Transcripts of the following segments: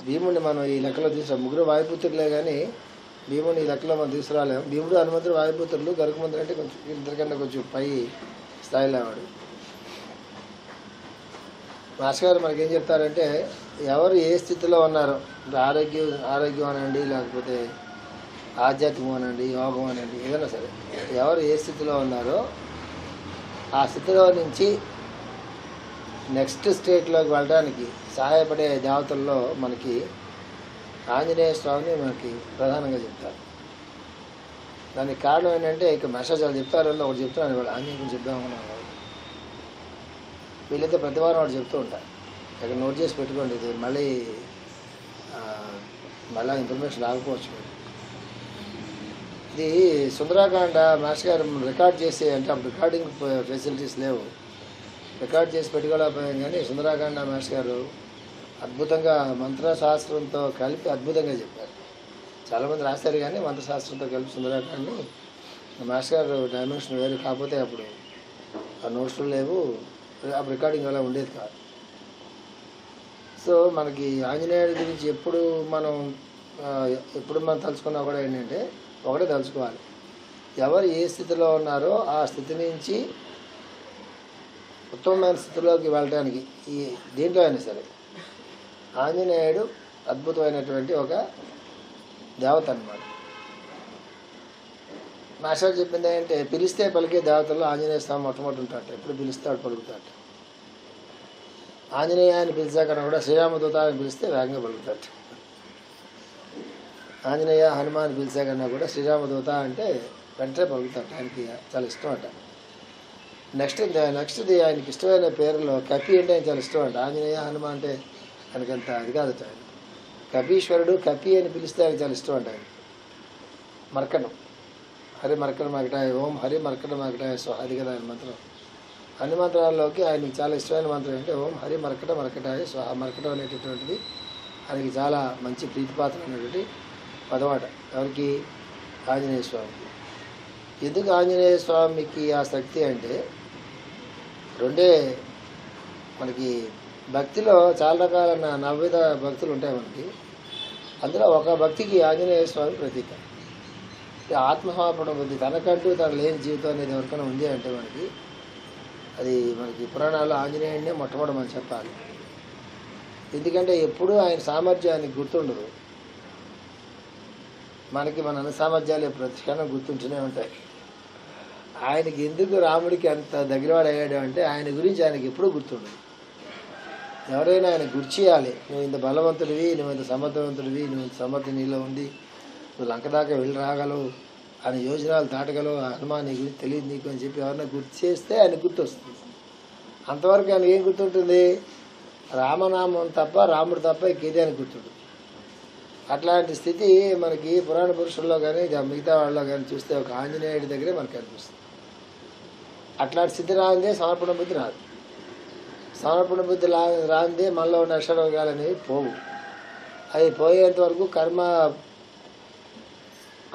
భీముడిని మనం ఈ లెక్కలో తీసుకురాం. ముగ్గురు వాయుపుత్రులే కానీ భీముడిని ఈ లెక్కలో మనం తీసుకురాలేము. భీముడు హనుమంతుడు వాయుపుత్రులు, గరుకుమంతుడు అంటే కొంచెం ఇద్దరికన్నా కొంచెం పై స్థాయిలో వాడు. మాస్టర్ గారు మనకేం చెప్తారంటే ఎవరు ఏ స్థితిలో ఉన్నారో, ఆరోగ్యం అనండి, లేకపోతే ఆధ్యాత్మికం అనండి, యోగం అనండి, ఏదైనా సరే ఎవరు ఏ స్థితిలో ఉన్నారో ఆ స్థితిలో నుంచి నెక్స్ట్ స్టేట్లోకి వెళ్ళడానికి సహాయపడే దేవతల్లో మనకి ఆంజనేయ స్వామిని మనకి ప్రధానంగా చెప్తారు. దానికి కారణం ఏంటంటే ఇక మెసేజ్ వాళ్ళు చెప్తారు, ఒకటి చెప్తున్నాను వాళ్ళు ఆంజనేయ గురించి చెప్దామన్నాను. వీళ్ళైతే ప్రతి వారం వాడు చెప్తూ ఉంటారు. ఇక్కడ నోట్ చేసి పెట్టుకోండి, ఇది మళ్ళీ ఇన్ఫర్మేషన్ రాకపోవచ్చు. ఇది సుందరాకాండ మాస్టర్ గారు రికార్డ్ చేసి, అంటే అప్పుడు రికార్డింగ్ ఫెసిలిటీస్ లేవు, రికార్డ్ చేసి పెట్టుకోలేకపోయాం. కానీ సుందరాకాండ మాస్టర్ గారు అద్భుతంగా మంత్రశాస్త్రంతో కలిపి అద్భుతంగా చెప్పారు. చాలామంది రాశారు కానీ మంత్రశాస్త్రంతో కలిపి సుందరాకాండని మాస్టర్ గారు డైమెన్షన్ వేరు. కాకపోతే అప్పుడు ఆ నోట్స్లు లేవు, అప్పుడు రికార్డింగ్ అలా ఉండేది కాదు. సో మనకి ఆంజనేయుడి గురించి ఎప్పుడు మనం తలుచుకున్నా కూడా ఏంటంటే ఒకటే తలుచుకోవాలి, ఎవరు ఏ స్థితిలో ఉన్నారో ఆ స్థితి నుంచి ఉత్తమమైన స్థితిలోకి వెళ్ళడానికి ఈ దేంట్లో అయినా సరే ఆంజనేయుడు అద్భుతమైనటువంటి ఒక దేవత అన్నమాట. మాస్టర్ చెప్పింది ఏంటంటే పిలిస్తే పలికే దేవతల్లో ఆంజనేయ స్వామి మొట్టమొదటి ఉంటాడు. ఎప్పుడు పిలుస్తాడు పలుకుతాడు. ఆంజనేయాన్ని పిలిచాకన్నా కూడా శ్రీరామదూత అని పిలిస్తే వేగంగా పలుకుతాడు. ఆంజనేయ హనుమాన్ పిలిచాకన్నా కూడా శ్రీరామదూత అంటే వెంటనే పలుకుతాడు. ఆయనకి చాలా ఇష్టం అంట. నెక్స్ట్ది ఆయనకి ఇష్టమైన పేరులో కపి అంటే ఆయన చాలా ఇష్టం అంట. ఆంజనేయ హనుమాన్ అంటే ఆయనకంత అది కాదట. ఆయన కపీశ్వరుడు, కపి అని పిలిస్తే ఆయన చాలా ఇష్టం అంట. ఆయన మర్కటం, హరి మర్కట మకటాయ ఓం హరి మర్కట మకటాయ స్వ, అది కదా ఆయన మంత్రం. అన్ని మంత్రాల్లోకి ఆయనకి చాలా ఇష్టమైన మంత్రం ఏంటంటే ఓం హరి మర్కట మర్కటాయ స్వ. మర్కటం అనేటటువంటిది ఆయనకి చాలా మంచి ప్రీతిపాత్రమైనటువంటి పదమాట. ఎవరికి? ఆంజనేయ స్వామికి. ఎందుకు ఆంజనేయ స్వామికి ఆ శక్తి అంటే రెండే. మనకి భక్తిలో చాలా రకాలైన నవ్విధ భక్తులు ఉంటాయి మనకి. అందులో ఒక భక్తికి ఆంజనేయ స్వామి ప్రతీక. ఆత్మసమర్పణ బుద్ధి, తనకంటూ తను లేని జీవితం అనేది ఎవరికైనా ఉంది అంటే అది మనకి పురాణాల్లో ఆంజనేయుడినే మొట్టమొదటి మనం చెప్పాలి. ఎందుకంటే ఎప్పుడూ ఆయన సామర్థ్యానికి గుర్తుండదు. మన అన్ని సామర్థ్యాలు ప్రతి క్షణం గుర్తుంటూనే ఉంటాయి. ఆయనకి ఎందుకు రాముడికి అంత దగ్గరవాడు అయ్యాడు అంటే ఆయన గురించి ఆయనకి ఎప్పుడూ గుర్తుండదు. ఎవరైనా ఆయన గుర్చేయాలి, నువ్వు ఇంత బలవంతుడివి, నువ్వు ఇంత సమర్థవంతుడివి, నువ్వు ఇంత సమర్థ నీలో ఉంది, నువ్వు లంక దాకా వెళ్ళి రాగలవు, ఆయన యోజనాలు దాటగలవు, హనుమాన్ నీ గురించి తెలియదు నీకు అని చెప్పి ఎవరైనా గుర్తు చేస్తే ఆయన గుర్తొస్తుంది. అంతవరకు ఆయన ఏం గుర్తుంటుంది? రామనామం తప్ప, రాముడు తప్ప ఇంకేది ఆయన గుర్తుంటుంది. అట్లాంటి స్థితి మనకి పురాణ పురుషుల్లో కానీ మిగతా వాళ్ళలో కానీ చూస్తే ఒక ఆంజనేయుడి దగ్గరే మనకు అనిపిస్తుంది. అట్లాంటి స్థితి రాందే సమర్పణ బుద్ధి రాదు. సమర్పణ బుద్ధి రాందే మనలో ఉన్న అక్షరోగాలు అనేవి పోవు. అవి పోయేంత వరకు కర్మ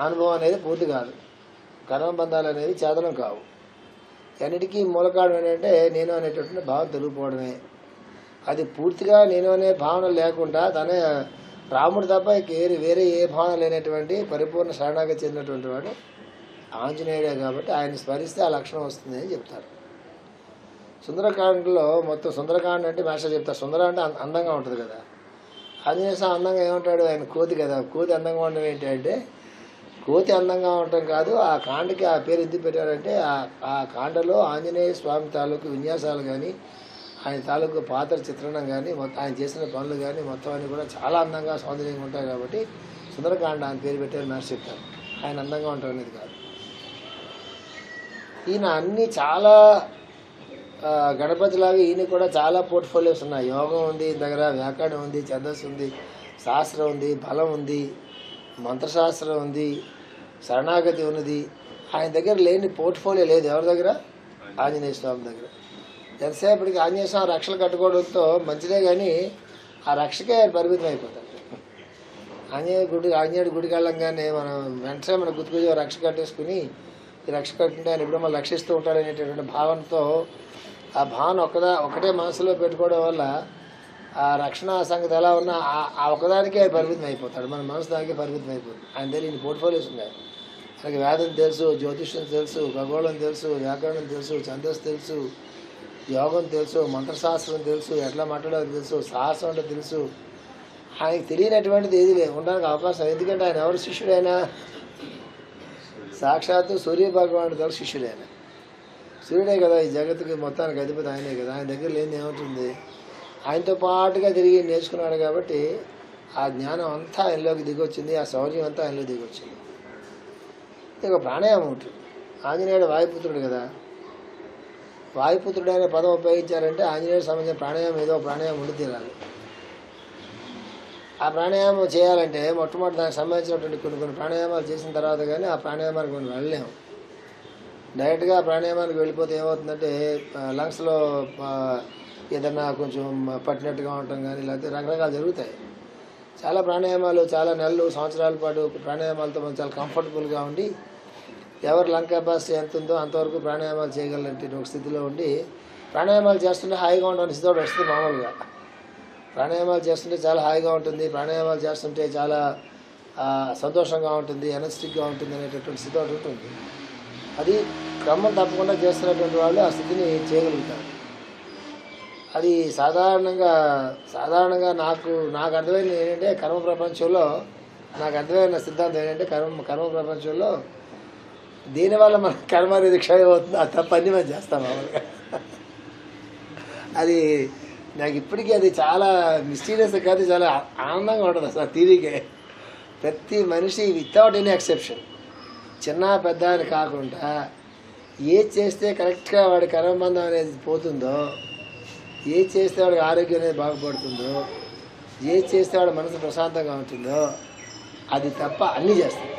అనుభవం అనేది పూర్తి కాదు. కర్మబంధాలు అనేవి చేతనం కావు. అన్నిటికీ మూలకారణం ఏంటంటే నేను అనేటటువంటి భావన తొలగిపోవడమే. అది పూర్తిగా నేను అనే భావన లేకుండా తనే రాముడు తప్ప వేరే ఏ భావన లేనటువంటి పరిపూర్ణ శరణాగతి చెందినటువంటి వాడు ఆంజనేయుడే. కాబట్టి ఆయన స్మరిస్తే ఆ లక్షణం వస్తుంది అని చెప్తారు. సుందరకాండలో మొత్తం సుందరకాండ అంటే మాస్టర్ చెప్తారు. సుందర అంటే అందంగా ఉంటుంది కదా. ఆంజనేయ స్వామి అందంగా ఏమంటాడు? ఆయన కోతి కదా. కోతి అందంగా ఉండడం ఏంటంటే కోతి అందంగా ఉండటం కాదు, ఆ కాండకి ఆ పేరు ఎందుకు పెట్టారంటే ఆ కాండలో ఆంజనేయ స్వామి తాలూకు విన్యాసాలు కానీ, ఆయన తాలూకు పాత్ర చిత్రణం కానీ, ఆయన చేసిన పనులు కానీ మొత్తం అన్నీ కూడా చాలా అందంగా సౌందర్యంగా ఉంటాయి. కాబట్టి సుందరకాండ అని పేరు పెట్టారు మాస్టర్ చెప్తారు. ఆయన అందంగా ఉంటారు అనేది కాదు. ఈయన అన్నీ చాలా గణపతిలాగా ఈయన కూడా చాలా పోర్ట్ఫోలియోస్ ఉన్నాయి. యోగం ఉంది ఈయన దగ్గర, వ్యాకరణం ఉంది, ఛందస్సు ఉంది, శాస్త్రం ఉంది, బలం ఉంది, మంత్రశాస్త్రం ఉంది, శరణాగతి ఉన్నది. ఆయన దగ్గర లేని పోర్ట్ఫోలియో లేదు. ఎవరి దగ్గర? ఆంజనేయ స్వామి దగ్గర. ఎంతసేపటికి ఆంజనేయ స్వామి రక్షలు కట్టుకోవడంతో మంచిదే, కానీ ఆ రక్షకే పరిమితం అయిపోతాడు. ఆంజనేయుడి గుడికి వెళ్ళంగానే మనం వెంటనే మన గుర్తుకొచ్చి రక్ష కట్టేసుకుని ఈ రక్ష కట్టుంటే ఆయన ఇప్పుడు మనం రక్షిస్తూ ఉంటాడు అనేటటువంటి భావనతో ఆ భావన ఒకటే మనసులో పెట్టుకోవడం వల్ల ఆ రక్షణ సంగతి ఎలా ఉన్నా ఆ ఒక్కదానికే పరిమితం అయిపోతాడు. మన మనసు దానికే పరిమితం అయిపోతుంది. ఆయన దగ్గర ఇన్ని పోర్ట్ఫోలియోస్ ఉన్నాయి. ఆయనకి వేదం తెలుసు, జ్యోతిష్యం తెలుసు, ఖగోళం తెలుసు, వ్యాకరణం తెలుసు, ఛందస్సు తెలుసు, యోగం తెలుసు, మంత్రశాస్త్రం తెలుసు, ఎట్లా మాట్లాడాలో తెలుసు, సాహసం అంటే తెలుసు. ఆయనకి తెలియనటువంటిది ఏది లేదు, ఉండడానికి అవకాశం. ఎందుకంటే ఆయన ఎవరు శిష్యుడైనా సాక్షాత్తు సూర్యభగవానుడి దగ్గర శిష్యుడైనా. సూర్యుడే కదా ఈ జగత్తుకి మొత్తానికి అధిపతి, ఆయనే కదా. ఆయన దగ్గర లేని ఏముంటుంది? ఆయనతో పాటుగా తిరిగి నేర్చుకున్నాడు కాబట్టి ఆ జ్ఞానం అంతా ఆయనలోకి దిగొచ్చింది, ఆ శౌర్యం అంతా ఆయనలో దిగొచ్చింది. ఇక ప్రాణాయామం ఉంటుంది. ఆంజనేయుడు వాయుపుత్రుడు కదా. వాయుపుత్రుడు అనే పదం ఉపయోగించారంటే ఆంజనేయుడు సంబంధించిన ప్రాణాయామం ఏదో ప్రాణాయామం ఉండి తీరాలి. ఆ ప్రాణాయామం చేయాలంటే మొట్టమొదటి దానికి సంబంధించినటువంటి కొన్ని ప్రాణాయామాలు చేసిన తర్వాత కానీ ఆ ప్రాణాయామానికి మనం వెళ్ళలేము. డైరెక్ట్గా ప్రాణాయామానికి వెళ్ళిపోతే ఏమవుతుందంటే లంగ్స్లో ఏదన్నా కొంచెం పట్టినట్టుగా ఉండటం కానీ లేకపోతే రకరకాలు జరుగుతాయి. చాలా ప్రాణాయామాలు చాలా నెలలు సంవత్సరాల పాటు ప్రాణాయామాలతో మనం చాలా కంఫర్టబుల్గా ఉండి ఎవరు లంగ్ కెపాసిటీ ఎంత ఉందో అంతవరకు ప్రాణాయామాలు చేయగలంటే ఒక స్థితిలో ఉండి ప్రాణాయామాలు చేస్తుంటే హాయిగా ఉండడం స్థితి వస్తుంది. మామూలుగా ప్రాణాయామాలు చేస్తుంటే చాలా హాయిగా ఉంటుంది, ప్రాణాయామాలు చేస్తుంటే చాలా సంతోషంగా ఉంటుంది, ఎనర్జెటిక్గా ఉంటుంది అనేటటువంటి స్థితి ఒకటి ఉంటుంది. అది క్రమం తప్పకుండా చేస్తున్నటువంటి వాళ్ళు ఆ స్థితిని చేయగలుగుతారు. అది సాధారణంగా నాకు అర్థమైనది ఏంటంటే కర్మ ప్రపంచంలో నాకు అర్థమైన సిద్ధాంతం ఏంటంటే కర్మ ప్రపంచంలో దీనివల్ల మన కర్మ అనేది క్షయం అవుతుంది. ఆ తప్ప అన్నీ మనం చేస్తాం మామూలుగా. అది నాకు ఇప్పటికీ అది చాలా మిస్టీరియస్ కాదు, చాలా ఆనందంగా ఉంటుంది అసలు తీరికే. ప్రతి మనిషి వితౌట్ ఎనీ ఎక్సెప్షన్, చిన్న పెద్ద అని కాకుండా ఏది చేస్తే కరెక్ట్గా వాడి కర్మబంధం అనేది పోతుందో, ఏది చేస్తే వాడికి ఆరోగ్యం అనేది బాగుపడుతుందో, ఏది చేస్తే వాడి మనసు ప్రశాంతంగా ఉంటుందో అది తప్ప అన్నీ చేస్తాం.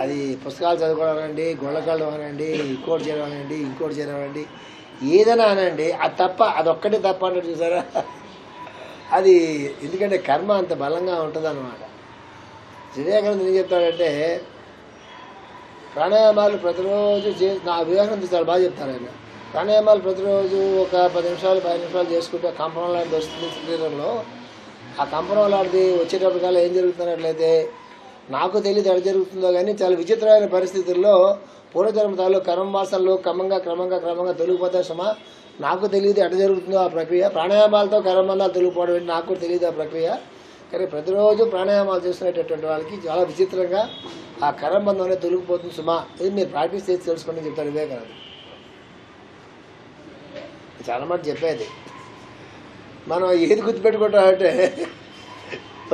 అది పుస్తకాలు చదువుకోవడం అనండి, గొళ్ళకాళ్ళు అనండి, ఇంకోటి చేయడం అనండి, ఇంకోటి చేయడం అనండి, ఏదైనా అనండి, అది తప్ప అదొక్కటే తప్ప అంటే చూసారా. అది ఎందుకంటే కర్మ అంత బలంగా ఉంటుంది అన్నమాట. వివేకానంద ఏం చెప్తాడంటే ప్రాణాయామాలు ప్రతిరోజు నా వివేకానంద చాలా బాగా చెప్తారు ఆయన. ప్రాణాయామాలు ప్రతిరోజు ఒక 10 నిమిషాలు 15 నిమిషాలు చేసుకుంటే కంపనం లాంటిది వస్తుంది శరీరంలో. ఆ కంపనం లాంటిది వచ్చేటప్పటికల్లా ఏం జరుగుతున్నట్లయితే నాకు తెలియదు ఎక్కడ జరుగుతుందో కానీ చాలా విచిత్రమైన పరిస్థితుల్లో పూర్వజన్మ తాలూ కర్మవాసనలు క్రమంగా తొలగిపోతాయి. సుమా నాకు తెలియదు ఎక్కడ జరుగుతుందో ఆ ప్రక్రియ. ప్రాణాయామాలతో కర్మబంధాలు తొలగిపోవడం ఏంటి నాకు కూడా తెలియదు ఆ ప్రక్రియ. కానీ ప్రతిరోజు ప్రాణాయామాలు చేసుకునేటటువంటి వాళ్ళకి చాలా విచిత్రంగా ఆ కర్మబంధం అనేది తొలగిపోతుంది సుమా. ఇది మీరు ప్రాక్టీస్ చేసి తెలుసుకోండి చెప్తారు వివేకానంద. చాలా మాట చెప్పేది. మనం ఏది గుర్తుపెట్టుకుంటామంటే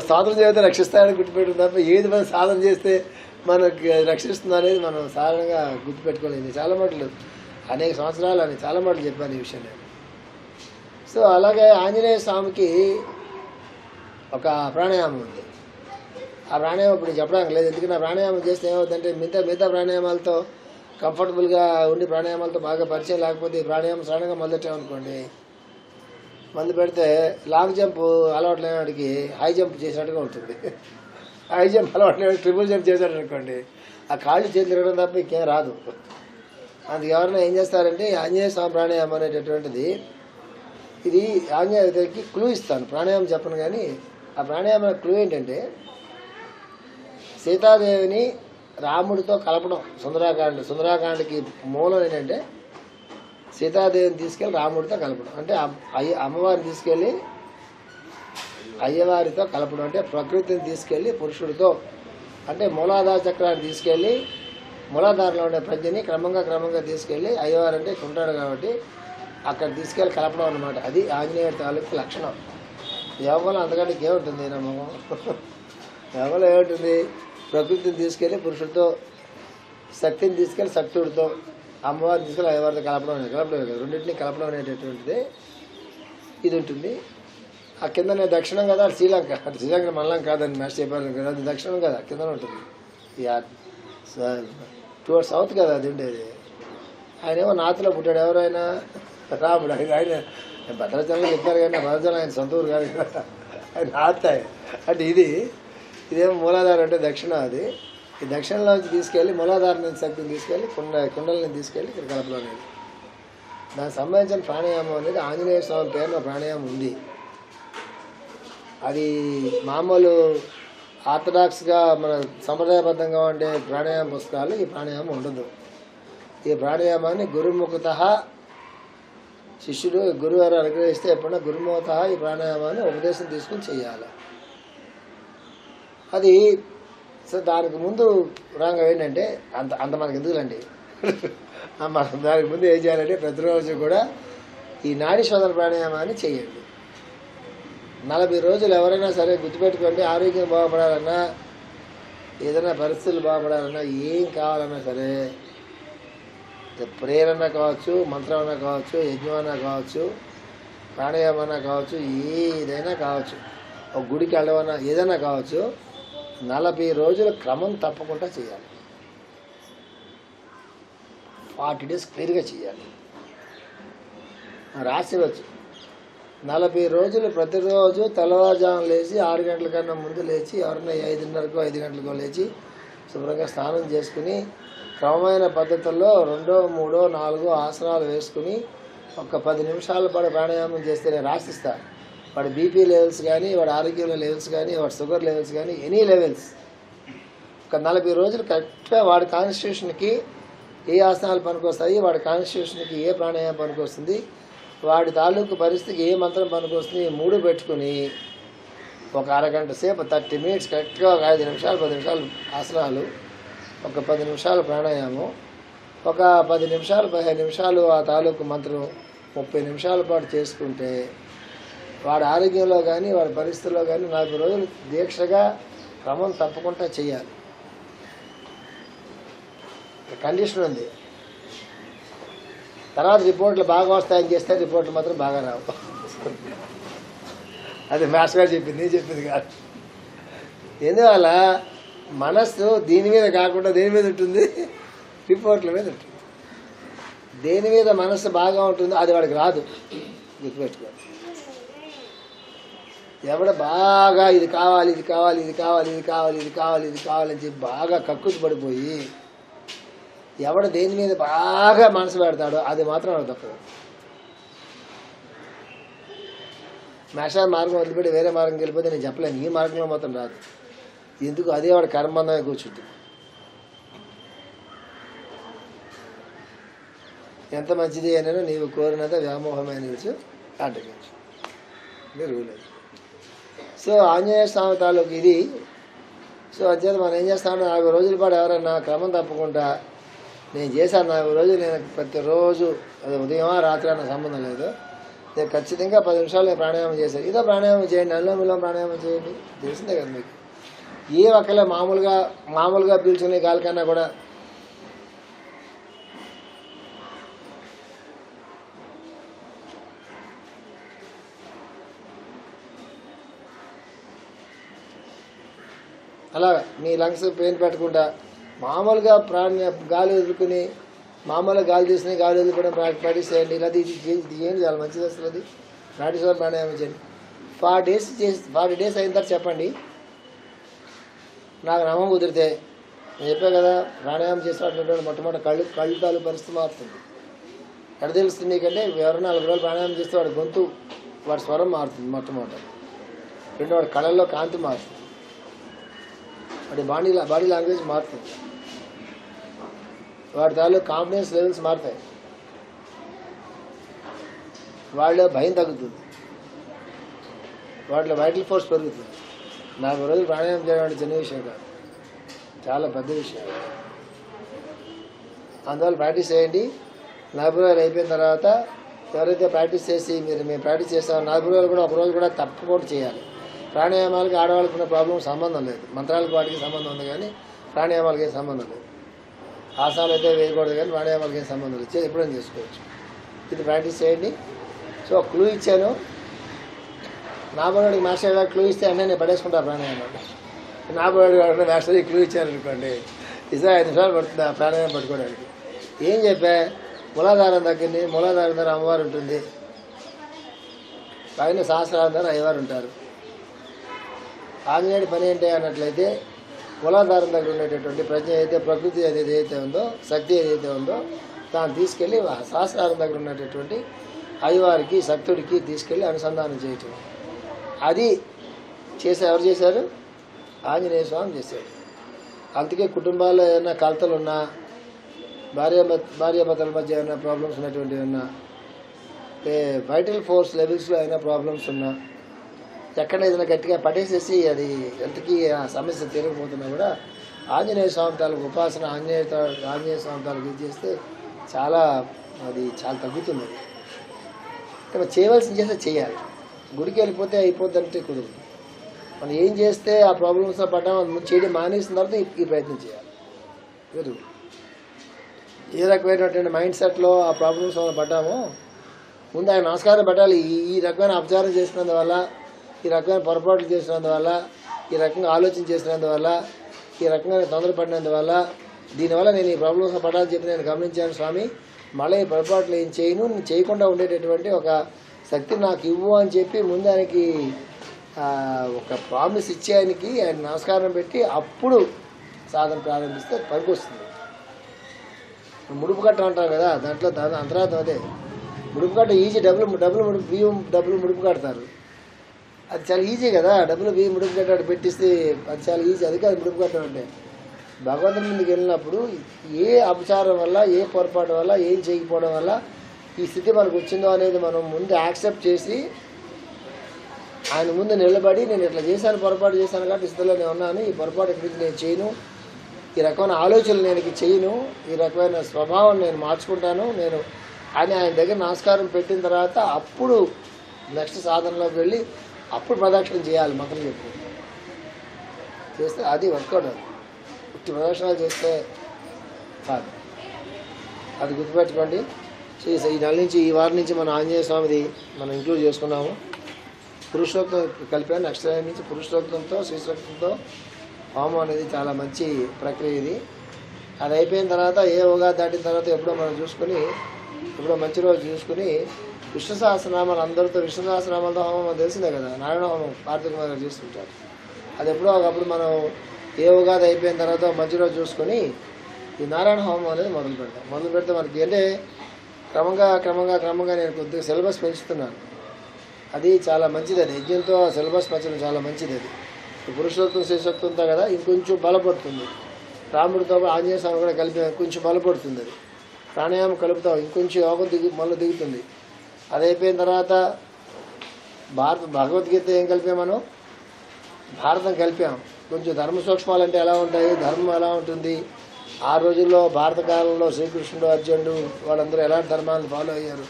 సాధన చేస్తే రక్షిస్తాయని గుర్తుపెట్టుకుంటాం తప్ప ఏది మనం సాధన చేస్తే మనకి రక్షిస్తుంది అనేది మనం సాధారణంగా గుర్తుపెట్టుకోలేదు. చాలా మాటలు అనేక సంవత్సరాలు అని చాలా మాటలు చెప్పాను ఈ విషయం నేను. సో అలాగే ఆంజనేయ స్వామికి ఒక ప్రాణాయామం ఉంది. ఆ ప్రాణాయామం ఇప్పుడు చెప్పడానికి లేదు, ఎందుకంటే ఆ ప్రాణాయామం చేస్తే ఏమవుతుందంటే మిగతా ప్రాణాయామాలతో కంఫర్టబుల్గా ఉండి ప్రాణాయామాలతో బాగా పరిచయం లేకపోతే ఈ ప్రాణాయామం సడన్గా మొదలెట్టామనుకోండి, మొదలు పెడితే లాంగ్ జంప్ అలవాటు లేనివాడికి హై జంప్ చేసినట్టుగా ఉంటుంది. హై జంప్ అలవాటు లేని ట్రిపుల్ జంప్ చేశాడు అనుకోండి, ఆ కాళ్ళు చేతులు తిరగడం తప్ప ఇంకేం రాదు. అందుకు ఎవరైనా ఏం చేస్తారంటే ఆంజనేయ స్వామి ప్రాణాయామం అనేటటువంటిది ఇది ఆంజనేయుడికి క్లూ ఇస్తాను. ప్రాణాయామం చెప్పను కానీ ఆ ప్రాణాయామం క్లూ ఏంటంటే సీతాదేవిని రాముడితో కలపడం. సుందరాకాండకి మూలం ఏంటంటే సీతాదేవిని తీసుకెళ్ళి రాముడితో కలపడం. అంటే అమ్మవారిని తీసుకెళ్ళి అయ్యవారితో కలపడం. అంటే ప్రకృతిని తీసుకెళ్ళి పురుషుడితో, అంటే మూలాధార చక్రాన్ని తీసుకెళ్ళి మూలాధారలో ఉండే ప్రజ్ఞని క్రమంగా తీసుకెళ్ళి అయ్యవారు అంటే ఉంటాడు కాబట్టి అక్కడ తీసుకెళ్ళి కలపడం అన్నమాట. అది ఆంజనేయుడి తాలూకు లక్షణం. యోగంలో అంతకంటే ఏముంటుంది నమ్మకం? యోగంలో ఏముంటుంది? ప్రకృతిని తీసుకెళ్ళి పురుషుడితో, శక్తిని తీసుకెళ్ళి శక్తుడితో, అమ్మవారిని తీసుకెళ్ళి అయ్యవారితో కలపడం కదా, రెండింటినీ కలపడం అనేటటువంటిది ఇది ఉంటుంది. ఆ కిందనే దక్షిణం కదా, శ్రీలంక. శ్రీలంక మల్లం కాదని మాస్టర్ చెప్పారు కదా, అది దక్షిణం కదా, కిందనే ఉంటుంది. టువర్డ్ సౌత్ కదా అది ఉండేది. ఆయన ఏమో నార్త్లో పుట్టాడు. ఎవరైనా రాముడు. ఆయన భద్రాచలంలో చెప్పారు కానీ భద్రాచలం ఆయన సొంత ఊరు కాదు కదా, ఆయన నార్త్. అంటే ఇదేమో మూలాధారం అంటే దక్షిణ. అది ఈ దక్షిణలోంచి తీసుకెళ్ళి మూలాధారం నుంచి శక్తిని తీసుకెళ్ళి కుండలని తీసుకెళ్ళి ఇక్కడ కలపడం అనేది. దానికి సంబంధించిన ప్రాణాయామం అనేది ఆంజనేయ స్వామి పేరున ప్రాణాయామం ఉంది. అది మామూలు ఆర్థడాక్స్గా మన సంప్రదాయబద్ధంగా ఉండే ప్రాణాయామ పుస్తకాలు ఈ ప్రాణాయామం ఉండదు. ఈ ప్రాణాయామాన్ని గురుముఖత శిష్యుడు గురువారు అనుగ్రహిస్తే ఎప్పుడైనా గురుముఖత ఈ ప్రాణాయామాన్ని ఉపదేశం తీసుకుని చేయాలి. అది సో దానికి ముందు రాగా ఏంటంటే అంత మనకి ఎందుకులండి మనం దానికి ముందు ఏం చేయాలంటే ప్రతిరోజు కూడా ఈ నాడీ శోధన ప్రాణాయామాన్ని చేయండి. 40 రోజులు ఎవరైనా సరే గుర్తుపెట్టుకోండి. ఆరోగ్యం బాగుపడాలన్నా, ఏదైనా పరిస్థితులు బాగుపడాలన్నా, ఏం కావాలన్నా సరే, ప్రేరణ కావచ్చు, మంత్రం అన్నా కావచ్చు, యజ్ఞమన్నా కావచ్చు, ప్రాణాయామన్నా కావచ్చు, ఏదైనా కావచ్చు, ఒక గుడికి వెళ్ళవన్నా ఏదైనా కావచ్చు, 40 రోజులు క్రమం తప్పకుండా చేయాలి. 40 days క్లియర్గా చేయాలి. రాసివచ్చు 40 రోజులు ప్రతిరోజు తెల్లవారుజామున లేచి 6 గంటల కన్నా ముందు లేచి, ఎవరైనా 5:30కో 5 గంటలకో లేచి శుభ్రంగా స్నానం చేసుకుని క్రమమైన పద్ధతుల్లో 2, 3, 4 ఆసనాలు వేసుకుని ఒక 10 నిమిషాల పాటు ప్రాణాయామం చేస్తేనే రాసిస్తా. వాడి బీపీ లెవెల్స్ కానీ, వాడి ఆరోగ్యంలో లెవెల్స్ కానీ, వాడి షుగర్ లెవెల్స్ కానీ, ఎనీ లెవెల్స్ ఒక 40 రోజులు కరెక్ట్గా వాడి కాన్స్టిట్యూషన్కి ఏ ఆసనాలు పనికొస్తాయి, వాడి కాన్స్టిట్యూషన్కి ఏ ప్రాణాయామం పనికొస్తుంది, వాడి తాలూకు పరిస్థితికి ఏ మంత్రం పనికొస్తుంది, 3 పెట్టుకుని ఒక అరగంట సేపు 30 minutes కరెక్ట్గా ఒక 5 నిమిషాలు 10 నిమిషాలు ఆసనాలు, ఒక 10 నిమిషాలు ప్రాణాయామం, ఒక 10 నిమిషాలు 15 నిమిషాలు ఆ తాలూకు మంత్రం 30 నిమిషాల పాటు చేసుకుంటే వాడి ఆరోగ్యంలో కానీ వాడి పరిస్థితుల్లో కానీ 40 రోజులు దీక్షగా క్రమం తప్పకుండా చేయాలి. కండిషన్ ఉంది. తర్వాత రిపోర్ట్లు బాగా వస్తాయని చేస్తే రిపోర్ట్లు మాత్రం బాగా రావు. అది మాస్టర్ గారు చెప్పింది, నేను చెప్పింది కాదు. ఎందువల్ల మనస్సు దీని మీద కాకుండా దేని మీద ఉంటుంది, రిపోర్ట్ల మీద ఉంటుంది. దేని మీద మనస్సు బాగా ఉంటుందో అది వాడికి రాదు. గుర్తుపెట్టుకో. ఎవడ బాగా ఇది కావాలి ఇది కావాలి ఇది కావాలి ఇది కావాలి ఇది కావాలి ఇది కావాలని చెప్పి బాగా కక్కుతు పడిపోయి ఎవడ దేని మీద బాగా మనసు పెడతాడో అది మాత్రం వాడు తప్పదు. మేషాల మార్గం వదిలిపెట్టి వేరే మార్గంకి వెళ్ళిపోతే నేను చెప్పలేను, ఈ మార్గంలో మాత్రం రాదు. ఎందుకు అదే వాడు కర్మబంధంగా కూర్చుంటుంది. ఎంత మంచిది అయినా నీవు కోరినంత వ్యామోహమైన విషయం ఆటగించు, ఇది రూల్ అది. సో ఆంజనేయ స్వామి తాలూకు ఇది. సో అంచేత మనం ఏం చేస్తామంటే 40 రోజుల పాటు ఎవరన్నా క్రమం తప్పకుండా నేను చేశాను 40 రోజులు, నేను ప్రతిరోజు అది ఉదయమా రాత్రి అన్న సంబంధం లేదు, నేను ఖచ్చితంగా 10 నిమిషాలు నేను ప్రాణాయామం చేశాను. ఇదో ప్రాణాయామం చేయండి, అనులోమ ప్రాణాయామం చేయండి, తెలిసిందే కదా మీకు. ఏ ఒక్కలే మామూలుగా పీల్చుకునే గాలి కన్నా కూడా అలా మీ లంగ్స్ పెయిన్ పెట్టకుండా మామూలుగా గాలి వదులుకుని మామూలుగా గాలి తీసుకుని గాలి వదులుకోవడం ప్రాక్టీస్ చేయండి. ఇలా ఇది చేయండి, చాలా మంచిది అసలు. అది నాటిశ్వరం ప్రాణాయామం చేయండి. 40 days అయిన తర్వాత చెప్పండి, నాకు నమ్మకం కుదిరితే. నేను చెప్పా కదా, ప్రాణాయామం చేసినటువంటి మొట్టమొదటి కళ్ళు తాలూ పరిస్థితి మారుతుంది. ఎక్కడ తెలుస్తుంది నీకంటే, ఎవరైనా 4 రోజులు ప్రాణాయామం చేస్తే వాడి గొంతు, వాడి స్వరం మారుతుంది మొట్టమొదటి. రెండు వాడి కళ్ళల్లో కాంతి మారుతుంది, వాడి బాడీ లాంగ్వేజ్ మారుతుంది, వాడి తాలూ కాన్ఫిడెన్స్ లెవెల్స్ మారుతాయి, వాళ్ళ భయం తగ్గుతుంది, వాటిలో వైటల్ ఫోర్స్ పెరుగుతుంది. 40 రోజులు ప్రాణాయామం చేయడం అంటే చిన్న విషయం కాదు, చాలా పెద్ద విషయం. అందువల్ల ప్రాక్టీస్ చేయండి. 40 రోజులు అయిపోయిన తర్వాత ఎవరైతే ప్రాక్టీస్ చేసి మేము ప్రాక్టీస్ చేస్తామో 40 రోజులు కూడా ఒక రోజు కూడా తప్పకుండా చేయాలి. ప్రాణాయామాలకి ఆడవాళ్ళకి ఉన్న ప్రాబ్లం సంబంధం లేదు, మంత్రాలకు వాటికి సంబంధం ఉంది కానీ ప్రాణాయామాలకి ఏం సంబంధం లేదు. ఆసనాలు అయితే వేయకూడదు కానీ ప్రాణాయామాలకి ఏం సంబంధం లేదు, ఎప్పుడైనా చేసుకోవచ్చు. ఇది ప్రాక్టీస్ చేయండి. సో క్లూ ఇచ్చాను, నా బోర్డుకి మాస్టర్ గారు క్లూ ఇస్తే అన్నీ నేను పడేసుకుంటా ప్రాణాయామాలు. నా బోర్డు గారు మాస్టర్ క్లూ ఇచ్చాను అనుకోండి, ఇదే 5 నిమిషాలు పడుతుంది ఆ ప్రాణాయామం పట్టుకోవడానికి. ఏం చెప్పా, మూలాధారం దగ్గరని, మూలాధారం దగ్గర అమ్మవారు ఉంటుంది, పైన సహస్రారం దగ్గర అయ్యవారు ఉంటారు. ఆంజనేయుడి పని ఏంటి అన్నట్లయితే, మూలాధారం దగ్గర ఉండేటటువంటి ప్రజ్ఞ అయితే, ప్రకృతి ఏదైతే ఉందో, శక్తి ఏదైతే ఉందో, దాన్ని తీసుకెళ్ళి సహస్రారం దగ్గర ఉన్నటువంటి అయ్యవారికి శక్తుడికి తీసుకెళ్ళి అనుసంధానం చేయటం. అది ఎవరు చేశారు? ఆంజనేయ స్వామి చేశాడు. అందుకే కుటుంబాల్లో ఏమైనా కలతలు ఉన్నా, భార్యాభర్తల మధ్య ఏమైనా ప్రాబ్లమ్స్ ఉన్నటువంటివి ఉన్నా, వైటల్ ఫోర్స్ లెవెల్స్లో అయినా ప్రాబ్లమ్స్ ఉన్నా, ఎక్కడ ఏదైనా గట్టిగా పట్టేసేసి అది ఎంతకీ ఆ సమస్య తీరకపోతున్నా కూడా ఆంజనేయ స్వామి తాలూకు ఉపాసన, ఆంజనేయ స్వామి తాలూకు ఇది చేస్తే అది చాలా తగ్గుతుంది. ఇక్కడ చేయవలసింది చేస్తే చేయాలి. గుడికి వెళ్ళిపోతే అయిపోద్దంటే కుదరదు. మనం ఏం చేస్తే ఆ ప్రాబ్లమ్స్లో పడ్డామో చేయడం మానేసిన తర్వాత ఈ ప్రయత్నం చేయాలి. కుదరదు. ఏ రకమైనటువంటి మైండ్ సెట్లో ఆ ప్రాబ్లమ్స్ వల్ల పడ్డామో ముందు ఆయన నమస్కారం పెట్టాలి. ఈ రకమైన అపచారం చేసినందువల్ల, ఈ రకమైన పొరపాట్లు చేసినందువల్ల, ఈ రకంగా ఆలోచన చేసినందువల్ల, ఈ రకంగా తొందరపడినందువల్ల, దీనివల్ల నేను ఈ ప్రాబ్లమ్స్ పడాలని చెప్పి నేను గమనించాను స్వామి. మళ్ళీ ఈ పొరపాట్లు ఏం చేయను, నేను చేయకుండా ఉండేటటువంటి ఒక శక్తిని నాకు ఇవ్వు అని చెప్పి ముందు ఆయనకి ఒక ప్రామిస్ ఇచ్చే ఆయనకి ఆయన నమస్కారం పెట్టి అప్పుడు సాధన ప్రారంభిస్తే పనికి వస్తుంది. ముడుపు కట్ట అంటారు కదా, దాంట్లో అంతరార్థం అదే. ముడుపు కట్ట ఈజీ. డబ్బులు ముడుపు కడతారు. అది చాలా ఈజీ కదా. బియ్యం ముడుపు కట్టాడు పెట్టిస్తే అది చాలా ఈజీ. అది కాదు ముడుపు కట్టడం అంటే. భగవంతుని ముందుకు వెళ్ళినప్పుడు ఏ అపచారం వల్ల, ఏ పొరపాటు వల్ల, ఏం చేయకపోవడం వల్ల ఈ స్థితి మనకు వచ్చిందో అనేది మనం ముందు యాక్సెప్ట్ చేసి ఆయన ముందు నిలబడి, నేను ఇట్లా చేశాను, పొరపాటు చేశాను కాబట్టి స్థితిలో నేను ఉన్నాను, ఈ పొరపాటు ఎక్కడికి నేను చేయను, ఈ రకమైన ఆలోచనలు నేను చేయను, ఈ రకమైన స్వభావం నేను మార్చుకుంటాను నేను అని ఆయన దగ్గర నమస్కారం పెట్టిన తర్వాత అప్పుడు నెక్స్ట్ సాధనలోకి వెళ్ళి అప్పుడు ప్రదక్షిణం చేయాలి. మంత్రం చెప్పి చేస్తే అది వర్కౌట్. అది పుట్టి ప్రదక్షిణాలు చేస్తే కాదు. అది గుర్తుపెట్టుకోండి. ఈ నెల నుంచి, ఈ వారం నుంచి మనం ఆంజనేయ స్వామిది మనం ఇంక్లూడ్ చేసుకున్నాము. పురుషోక్తం కలిపాను. నెక్స్ట్ టైం నుంచి పురుషోక్తంతో శ్రీసూక్తంతో హోమం అనేది చాలా మంచి ప్రక్రియ ఇది. అది అయిపోయిన తర్వాత ఏ ఉగాది దాటిన తర్వాత ఎప్పుడో మనం చూసుకుని, ఎప్పుడో మంచి రోజు చూసుకుని విష్ణు సహస్రనామాలు అందరితో, విష్ణు సహస్రనామాలతో హోమం తెలిసిందే కదా, నారాయణ హోమం కార్తీక మాసం చేస్తుంటారు. అది ఎప్పుడో ఒకప్పుడు మనం ఏ ఉగాది అయిపోయిన తర్వాత మంచి రోజు చూసుకొని ఈ నారాయణ హోమం అనేది మొదలు పెడితే మనకి అంటే క్రమంగా నేను కొద్దిగా సిలబస్ పెంచుతున్నాను. అది చాలా మంచిది. అది యజ్ఞంతో సిలబస్ పెంచడం చాలా మంచిది. అది పురుషోత్తం శ్రీసూక్తంతో కదా ఇంకొంచెం బలపడుతుంది. రాముడితో ఆంజనేయ స్వామి కూడా కలిపి కొంచెం బలపడుతుంది. అది ప్రాణాయామం కలుపుతాం, ఇంకొంచెం యోగం మళ్ళీ దిగుతుంది. అది అయిపోయిన తర్వాత భగవద్గీత ఏం కలిపాం మనం? భారతం కలిపాం. కొంచెం ధర్మ సూక్ష్మాలు అంటే ఎలా ఉంటాయి, ధర్మం ఎలా ఉంటుంది, ఆ రోజుల్లో భారత కాలంలో శ్రీకృష్ణుడు, అర్జునుడు వాళ్ళందరూ ఎలాంటి ధర్మాలను ఫాలో అయ్యారు,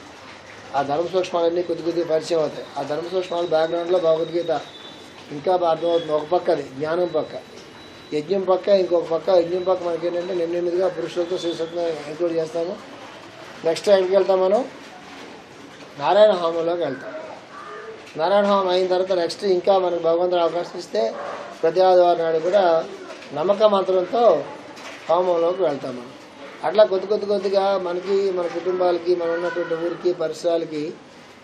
ఆ ధర్మ సూక్ష్మాలన్నీ కొద్ది పరిచయం అవుతాయి. ఆ ధర్మ సూక్ష్మాలు బ్యాక్గ్రౌండ్లో భగవద్గీత ఇంకా అర్థమవుతుంది. ఒక పక్క అది జ్ఞానం పక్క, యజ్ఞం పక్క, ఇంకొక పక్క యజ్ఞం పక్క మనకి ఏంటంటే నెమ్మదిగా పురుషోత్తం శ్రీసూక్తం ఇంక్లూడ్ చేస్తాము. నెక్స్ట్ ఎక్కడికి వెళ్తాం మనం? నారాయణ హోమంలోకి వెళ్తాం. నారాయణ హోమం అయిన తర్వాత నెక్స్ట్ ఇంకా మనకు భగవంతుడు అవకాశం ఇస్తే ప్రతి ఆదివారం నాడు కూడా నమ్మక మంత్రంతో హోమంలోకి వెళ్తాం మనం. అట్లా కొద్దిగా మనకి, మన కుటుంబాలకి, మనం ఉన్నటువంటి ఊరికి, పరిసరాలకి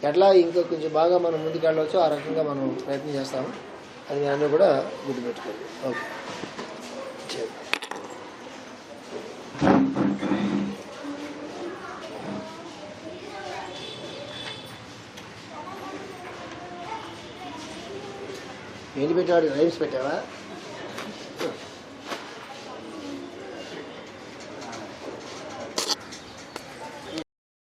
ఎట్లా ఇంకా కొంచెం బాగా మనం ముందుకు వెళ్ళవచ్చు ఆ రకంగా మనం ప్రయత్నం చేస్తాము. అది మీ అందరూ కూడా గుర్తుపెట్టుకోండి. ఓకే. ఏంటి పెట్టాడు? రైమ్స్ పెట్టావా?